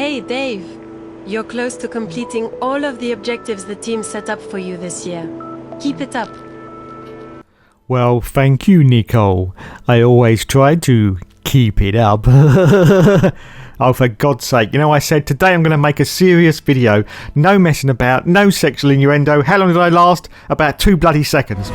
Hey Dave, you're close to completing all of the objectives the team set up for you this year. Keep it up. Well, thank you, Nicole. I always try to keep it up. Oh, for God's sake. You know, I said today I'm going to make a serious video. No messing about, no sexual innuendo. How long did I last? About 2 bloody seconds.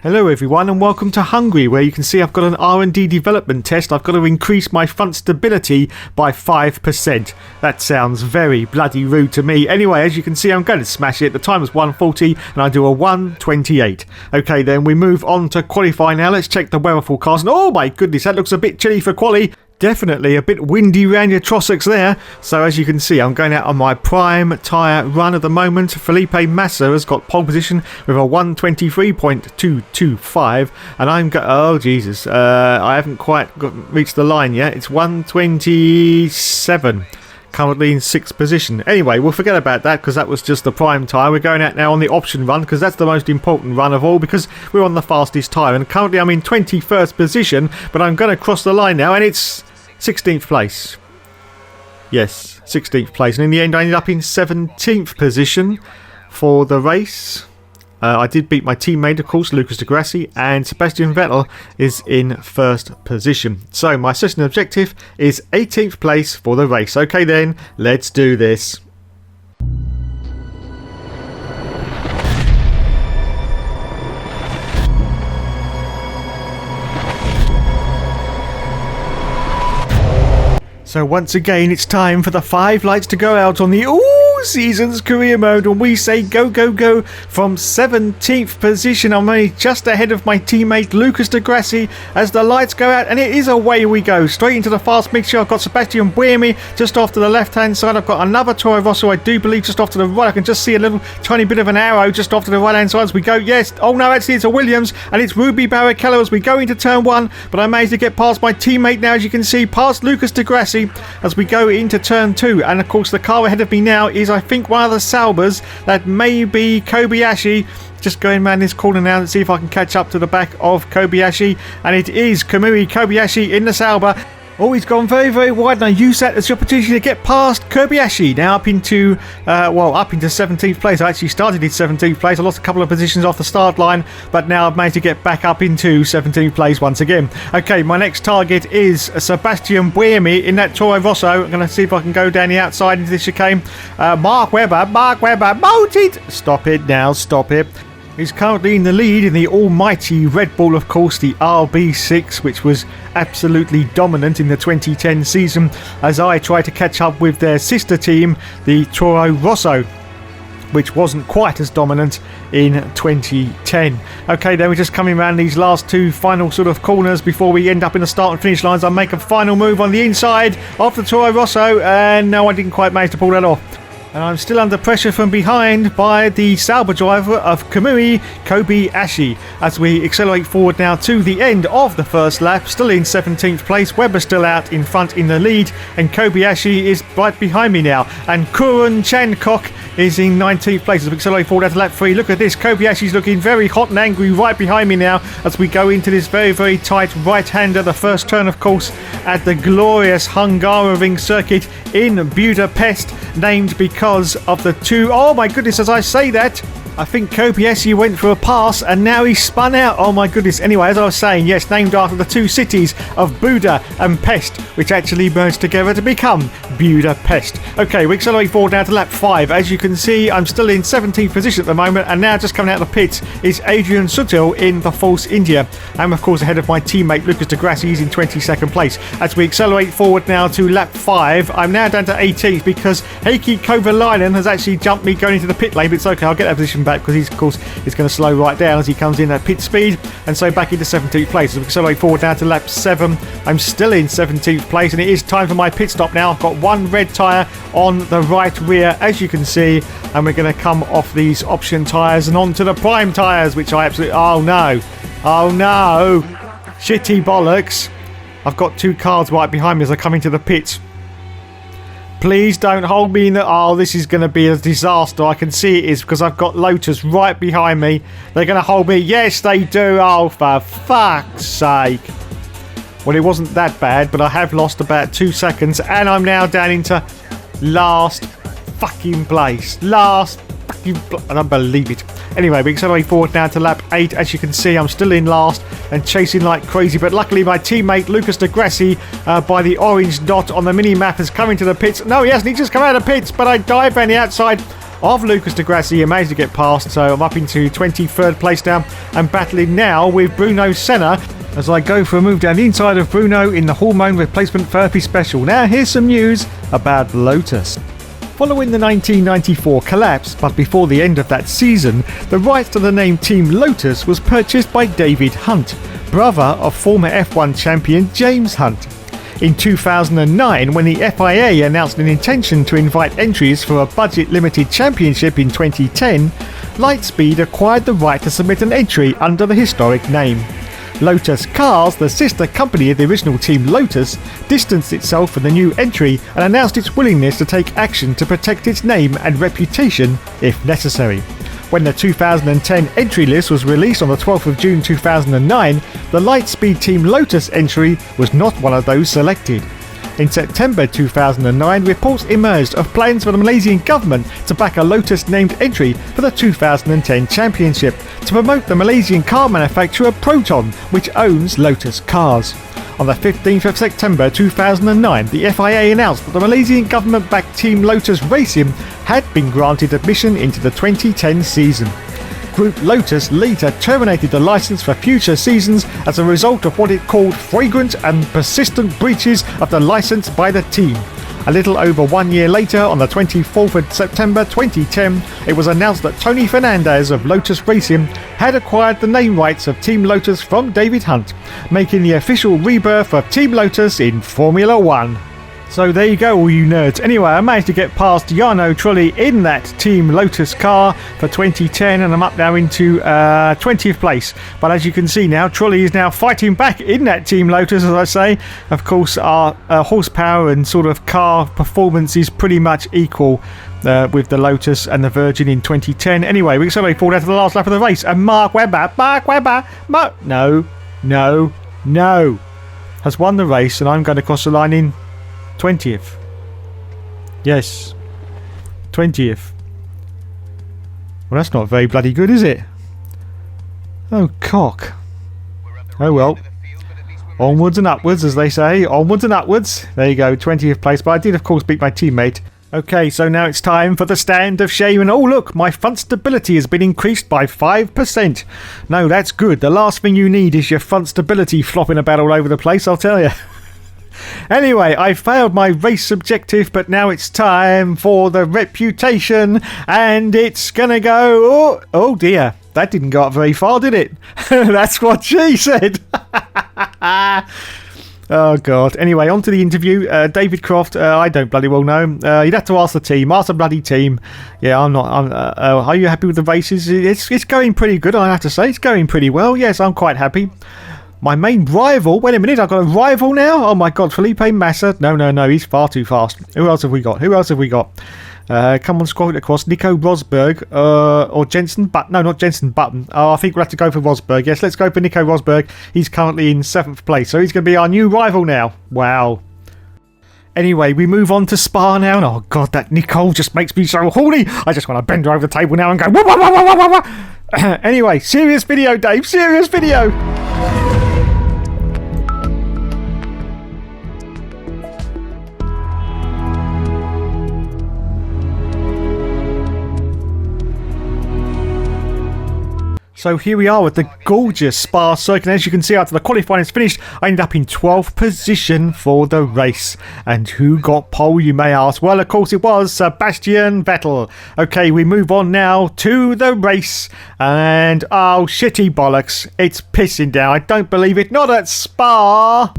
Hello everyone and welcome to Hungry, where you can see I've got an R&D development test. I've got to increase my front stability by 5%. That sounds very bloody rude to me. Anyway, as you can see, I'm going to smash it. The time is 1:40 and I do a 1:28. Okay, then we move on to qualify now. Let's check the weather forecast. And oh my goodness, that looks a bit chilly for quali. Definitely a bit windy round your Trossachs there. So as you can see, I'm going out on my prime tyre run at the moment. Felipe Massa has got pole position with a 1:23.225, and I'm oh Jesus, I haven't quite reached the line yet. It's 1:27. Currently in 6th position. Anyway, we'll forget about that because that was just the prime tyre. We're going out now on the option run because that's the most important run of all, because we're on the fastest tyre, and currently I'm in 21st position, but I'm going to cross the line now and it's 16th place. Yes, 16th place, and in the end I ended up in 17th position for the race. I did beat my teammate, of course, Lucas di Grassi, and Sebastian Vettel is in 1st position. So my session objective is 18th place for the race. Okay then, let's do this. So once again, it's time for the 5 lights to go out on the All-Seasons Career Mode, and we say go, go, go from 17th position. I'm only just ahead of my teammate Lucas di Grassi as the lights go out, and it is away we go. Straight into the fast mixture. I've got Sebastian Buemi just off to the left-hand side. I've got another Toro Rosso, I do believe, just off to the right. I can just see a little tiny bit of an arrow just off to the right-hand side as we go. Yes, oh no, actually it's a Williams, and it's Ruby Barrichello as we go into turn 1, but I managed to get past my teammate now, as you can see, past Lucas di Grassi as we go into turn 2, and of course the car ahead of me now is, I think, one of the Saubers. That may be Kobayashi. Just going around this corner now to see if I can catch up to the back of Kobayashi, and it is Kamui Kobayashi in the Sauber. Oh, he's gone very, very wide, and I use that as the opportunity to get past Kobayashi. Now up into 17th place. I actually started in 17th place. I lost a couple of positions off the start line, but now I've managed to get back up into 17th place once again. Okay, my next target is Sebastian Buemi in that Toro Rosso. I'm going to see if I can go down the outside into the chicane. Mark Webber, mounted! Stop it now, stop it. He's currently in the lead in the almighty Red Bull, of course, the RB6, which was absolutely dominant in the 2010 season, as I try to catch up with their sister team, the Toro Rosso, which wasn't quite as dominant in 2010. Okay, then we're just coming around these last 2 final sort of corners before we end up in the start and finish lines. I make a final move on the inside of the Toro Rosso, and no, I didn't quite manage to pull that off. And I'm still under pressure from behind by the Sauber driver of Kamui Kobayashi as we accelerate forward now to the end of the first lap. Still in 17th place. Webber still out in front in the lead, and Kobayashi is right behind me now. And Kurun Chankok is in 19th place as we accelerate forward to lap 3. Look at this. Kobayashi's looking very hot and angry right behind me now as we go into this very, very tight right-hander. The first turn, of course, at the glorious Hungaroring circuit in Budapest, named because of the 2. Oh my goodness, as I say that, I think Kobayashi went for a pass and now he's spun out. Oh my goodness. Anyway, as I was saying, yes, named after the 2 cities of Buda and Pest, which actually merged together to become Budapest. Okay, we accelerate forward now to lap 5. As you can see, I'm still in 17th position at the moment, and now just coming out of the pits is Adrian Sutil in the Force India. I'm of course ahead of my teammate Lucas di Grassi. He's in 22nd place. As we accelerate forward now to lap 5, I'm now down to 18th because Heikki Kovalainen has actually jumped me going into the pit lane, but it's okay, I'll get that position back because he's, of course, is going to slow right down as he comes in at pit speed, and so back into 17th place. As we accelerate forward now to lap 7, I'm still in 17th place, and it is time for my pit stop now. I've got 1 red tyre on the right rear, as you can see, and we're going to come off these option tyres and onto the prime tyres, which I absolutely, oh no, shitty bollocks. I've got 2 cars right behind me as I come into the pits. Please don't hold me in the... Oh, this is going to be a disaster. I can see it is because I've got Lotus right behind me. They're going to hold me. Yes, they do. Oh, for fuck's sake. Well, it wasn't that bad, but I have lost about 2 seconds, and I'm now down into last fucking place. Last fucking I don't believe it. Anyway, we accelerate forward now to lap 8. As you can see, I'm still in last and chasing like crazy, but luckily my teammate Lucas Di Grassi by the orange dot on the mini-map is coming to the pits. No, he hasn't. He just come out of the pits, but I dive around the outside of Lucas Di Grassi and managed to get past, so I'm up into 23rd place now and battling now with Bruno Senna as I go for a move down the inside of Bruno in the hormone replacement therapy special. Now here's some news about Lotus. Following the 1994 collapse, but before the end of that season, the rights to the name Team Lotus was purchased by David Hunt, brother of former F1 champion James Hunt. In 2009, when the FIA announced an intention to invite entries for a budget-limited championship in 2010, Lightspeed acquired the right to submit an entry under the historic name. Lotus Cars, the sister company of the original Team Lotus, distanced itself from the new entry and announced its willingness to take action to protect its name and reputation if necessary. When the 2010 entry list was released on the 12th of June 2009, the Lightspeed Team Lotus entry was not one of those selected. In September 2009, reports emerged of plans for the Malaysian government to back a Lotus-named entry for the 2010 championship to promote the Malaysian car manufacturer Proton, which owns Lotus Cars. On the 15th of September 2009, the FIA announced that the Malaysian government-backed Team Lotus Racing had been granted admission into the 2010 season. Group Lotus later terminated the license for future seasons as a result of what it called flagrant and persistent breaches of the license by the team. A little over 1 year later, on the 24th of September 2010, it was announced that Tony Fernandez of Lotus Racing had acquired the name rights of Team Lotus from David Hunt, making the official rebirth of Team Lotus in Formula 1. So there you go, all you nerds. Anyway, I managed to get past Jarno Trulli in that Team Lotus car for 2010, and I'm up now into 20th place. But as you can see now, Trulli is now fighting back in that Team Lotus, as I say. Of course, our horsepower and sort of car performance is pretty much equal with the Lotus and the Virgin in 2010. Anyway, we accelerate forward to the last lap of the race, and Mark Webber, has won the race, and I'm going to cross the line in 20th. Yes. 20th. Well, that's not very bloody good, is it? Oh, cock. Oh, well. Onwards and upwards, as they say. Onwards and upwards. There you go, 20th place. But I did, of course, beat my teammate. Okay, so now it's time for the stand of shame. And oh, look, my front stability has been increased by 5%. No, that's good. The last thing you need is your front stability flopping about all over the place, I'll tell you. Anyway, I failed my race objective, but now it's time for the reputation, and it's gonna go... Oh dear, that didn't go up very far, did it? That's what she said. Oh god. Anyway, on to the interview. David Croft, I don't bloody well know. You'd have to ask the team. Ask the bloody team. Yeah, I'm not... are you happy with the races? It's going pretty good, I have to say. It's going pretty well. Yes, I'm quite happy. My main rival... Wait a minute, I've got a rival now? Oh my god, Felipe Massa. No, he's far too fast. Who else have we got? Come on, scroll it across. Nico Rosberg or Jenson Button. No, not Jenson Button. Oh, I think we'll have to go for Rosberg. Yes, let's go for Nico Rosberg. He's currently in 7th place, so he's going to be our new rival now. Wow. Anyway, we move on to Spa now. And oh god, that Nicole just makes me so horny. I just want to bend her over the table now and go... Wah, wah, wah, wah, wah, wah. Anyway, serious video, Dave. Serious video. So here we are with the gorgeous Spa circuit. As you can see, after the qualifying is finished, I ended up in 12th position for the race. And who got pole, you may ask? Well, of course it was Sebastian Vettel. Okay, we move on now to the race. And oh, shitty bollocks. It's pissing down. I don't believe it. Not at Spa.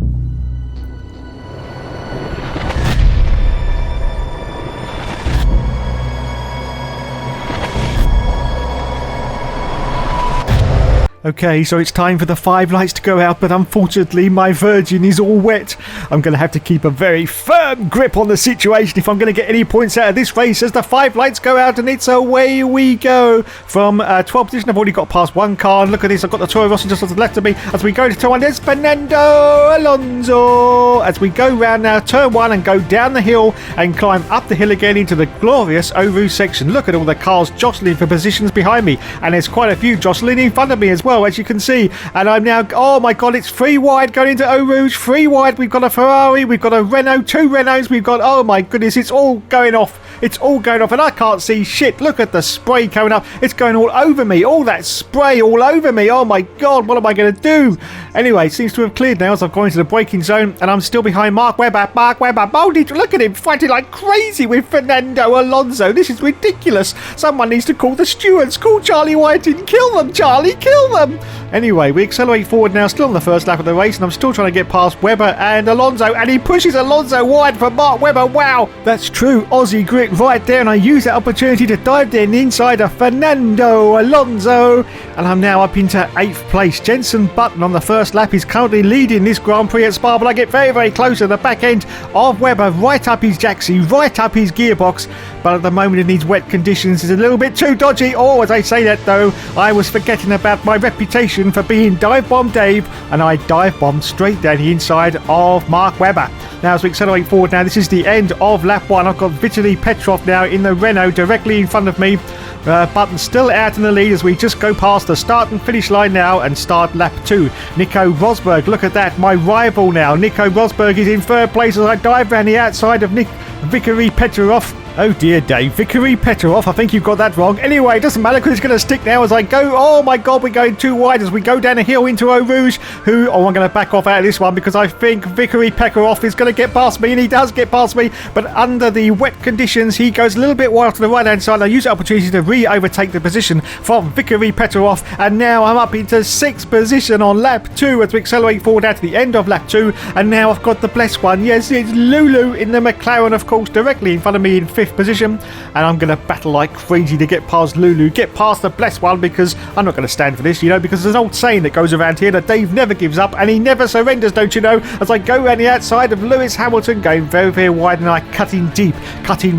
Okay, so it's time for the 5 lights to go out, but unfortunately my Virgin is all wet. I'm going to have to keep a very firm grip on the situation if I'm going to get any points out of this race as the 5 lights go out, and it's away we go. From 12th position, I've already got past one car, and look at this, I've got the Toro Rosso just on the left of me. As we go to turn 1, there's Fernando Alonso. As we go round now, turn 1, and go down the hill and climb up the hill again into the glorious Eau Rouge section. Look at all the cars jostling for positions behind me, and there's quite a few jostling in front of me as well, as you can see. And I'm now, oh my god, it's 3 wide going into Eau Rouge, 3 wide. We've got a Ferrari, we've got a Renault, 2 Renaults, we've got, oh my goodness, it's all going off. It's all going off, and I can't see shit. Look at the spray coming up. It's going all over me. All that spray all over me. Oh my god, what am I going to do? Anyway, it seems to have cleared now as I've gone into the braking zone, and I'm still behind Mark Webber. Oh, look at him fighting like crazy with Fernando Alonso. This is ridiculous. Someone needs to call the stewards. Call Charlie Whiting. Kill them, Charlie. Kill them. Anyway, we accelerate forward now, still on the first lap of the race, and I'm still trying to get past Webber and Alonso, and he pushes Alonso wide for Mark Webber. Wow, that's true Aussie grit right there, and I use that opportunity to dive in inside of Fernando Alonso, and I'm now up into 8th place. Jenson Button on the first lap is currently leading this Grand Prix at Spa, but I get very, very close to the back end of Webber, right up his jacksie, right up his gearbox, but at the moment in these wet conditions it's a little bit too dodgy. Oh, as I say that though, I was forgetting about my reputation for being Dive Bomb Dave, and I dive bombed straight down the inside of Mark Webber. Now as we accelerate forward now, this is the end of lap 1. I've got Vitaly Petrov now in the Renault directly in front of me. Button still out in the lead as we just go past the start and finish line now and start lap 2. Nico Rosberg, look at that, my rival now. Nico Rosberg is in 3rd place as I dive around the outside of Vitaly Petrov. Oh dear Dave, Vitaly Petrov, I think you've got that wrong. Anyway, it doesn't matter because it's going to stick now as I go. Oh my god, we're going too wide as we go down a hill into Eau Rouge. I'm going to back off out of this one because I think Vitaly Petrov is going to get past me, and he does get past me, but under the wet conditions he goes a little bit wide to the right hand side. I use the opportunity to re-overtake the position from Vitaly Petrov, and now I'm up into 6th position on lap 2 as we accelerate forward out to the end of lap 2, and now I've got the blessed one. Yes, it's Lulu in the McLaren, of course, directly in front of me in 5th position, and I'm going to battle like crazy to get past Lulu, get past the blessed one, because I'm not going to stand for this, you know, because there's an old saying that goes around here that Dave never gives up and he never surrenders, don't you know, as I go around the outside of Lewis Hamilton, going very, very wide, and I cutting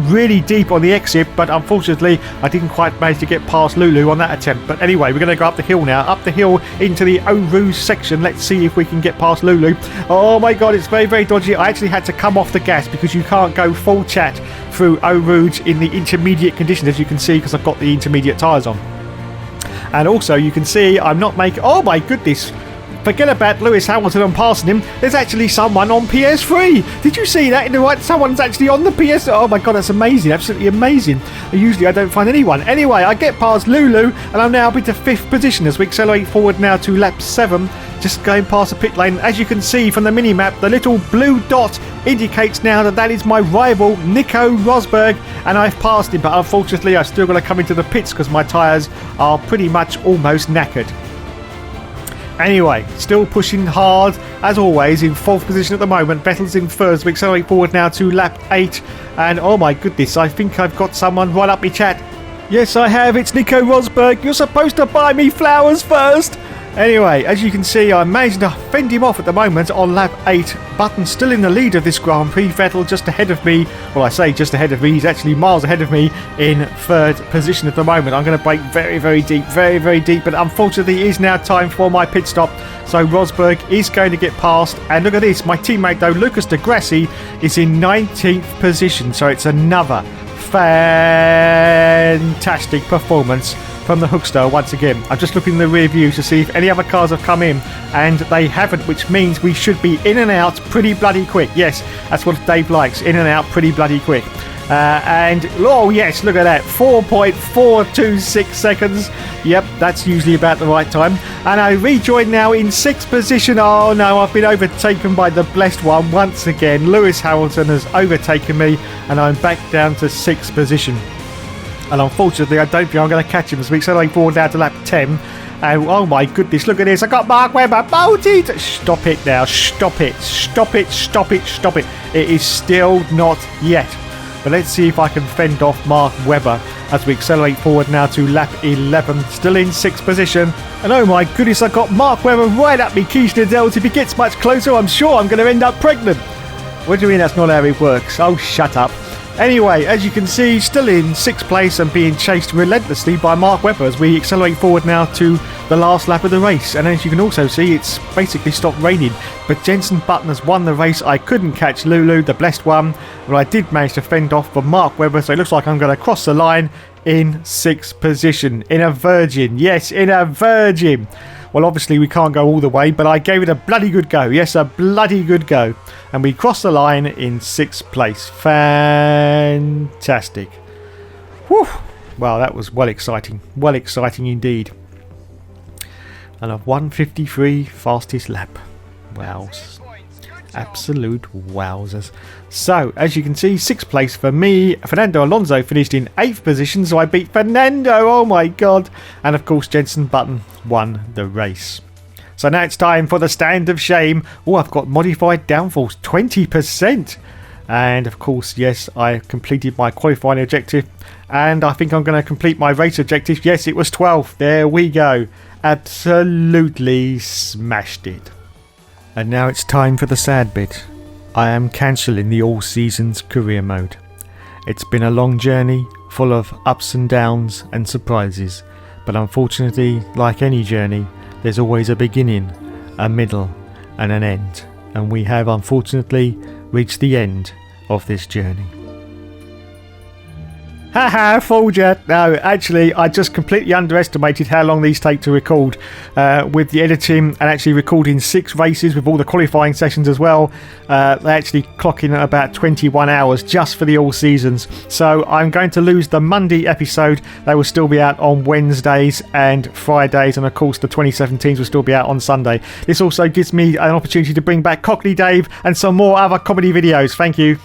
really deep on the exit, but unfortunately I didn't quite manage to get past Lulu on that attempt. But anyway, we're going to go up the hill now, up the hill into the Eau Rouge section. Let's see if we can get past Lulu. Oh my god, it's very, very dodgy. I actually had to come off the gas because you can't go full chat through Eau Rouge in the intermediate conditions, as you can see, because I've got the intermediate tyres on. And also you can see I'm not making, oh my goodness, forget about Lewis Hamilton and passing him. There's actually someone on PS3. Did you see that in the right? Someone's actually on the PS. Oh my god, that's amazing, absolutely amazing. Usually I don't find anyone. Anyway, I get past Lulu and I'm now up into 5th position as we accelerate forward now to lap 7. Just going past the pit lane. As you can see from the mini-map, the little blue dot indicates now that that is my rival, Nico Rosberg, and I've passed him, but unfortunately I've still got to come into the pits because my tyres are pretty much almost knackered. Anyway, still pushing hard, as always, in 4th position at the moment. Vettel's in 3rd. We accelerate forward now to lap 8, and oh my goodness, I think I've got someone right up my chat. Yes, I have. It's Nico Rosberg. You're supposed to buy me flowers first. Anyway, as you can see, I'm managing to fend him off at the moment on lap 8. Button still in the lead of this Grand Prix. Vettel just ahead of me. Well, I say just ahead of me. He's actually miles ahead of me in 3rd position at the moment. I'm going to brake very, very deep, very, very deep. But unfortunately, it is now time for my pit stop. So Rosberg is going to get past. And look at this. My teammate, though, Lucas Di Grassi, is in 19th position. So it's another fantastic performance from the Hookster once again. I'm just looking in the rear view to see if any other cars have come in, and they haven't, which means we should be in and out pretty bloody quick. Yes, that's what Dave likes, in and out pretty bloody quick. And oh yes, look at that, 4.426 seconds. Yep, that's usually about the right time. And I rejoin now in 6th position. Oh no, I've been overtaken by the blessed one once again. Lewis Hamilton has overtaken me, and I'm back down to 6th position. And unfortunately, I don't think I'm going to catch him as we accelerate forward down to lap 10. And oh my goodness, look at this. I got Mark Webber bolted. Stop it now. Stop it. Stop it. Stop it. Stop it. It is still not yet. But let's see if I can fend off Mark Webber as we accelerate forward now to lap 11. Still in 6th position. And oh my goodness, I've got Mark Webber right up me Quiche Nadels. If he gets much closer, I'm sure I'm going to end up pregnant. What do you mean that's not how it works? Oh, shut up. Anyway, as you can see, still in 6th place and being chased relentlessly by Mark Webber as we accelerate forward now to the last lap of the race. And as you can also see, it's basically stopped raining. But Jenson Button has won the race. I couldn't catch Lulu, the blessed one, but I did manage to fend off for Mark Webber. So it looks like I'm going to cross the line in 6th position. In a Virgin. Yes, in a Virgin. Well, obviously we can't go all the way, but I gave it a bloody good go. Yes, a bloody good go. And we crossed the line in 6th place. Fantastic. Whew. Wow, that was well exciting. Well exciting indeed. And a 1:53 fastest lap. Wows. Absolute wowzers. So, as you can see, 6th place for me. Fernando Alonso finished in 8th position, so I beat Fernando. Oh my god. And of course, Jenson Button won the race. So now it's time for the stand of shame. Oh, I've got modified downforce, 20%. And of course, yes, I completed my qualifying objective. And I think I'm going to complete my race objective. Yes, it was 12. There we go. Absolutely smashed it. And now it's time for the sad bit. I am cancelling the All Seasons career mode. It's been a long journey, full of ups and downs and surprises. But unfortunately, like any journey, there's always a beginning, a middle and an end. And we have unfortunately reached the end of this journey. Haha, fooled ya. No, actually, I just completely underestimated how long these take to record with the editing and actually recording 6 races with all the qualifying sessions as well. They actually clock in at about 21 hours just for the All Seasons. So I'm going to lose the Monday episode. They will still be out on Wednesdays and Fridays, and of course the 2017s will still be out on Sunday. This also gives me an opportunity to bring back Cockney Dave and some more other comedy videos. Thank you.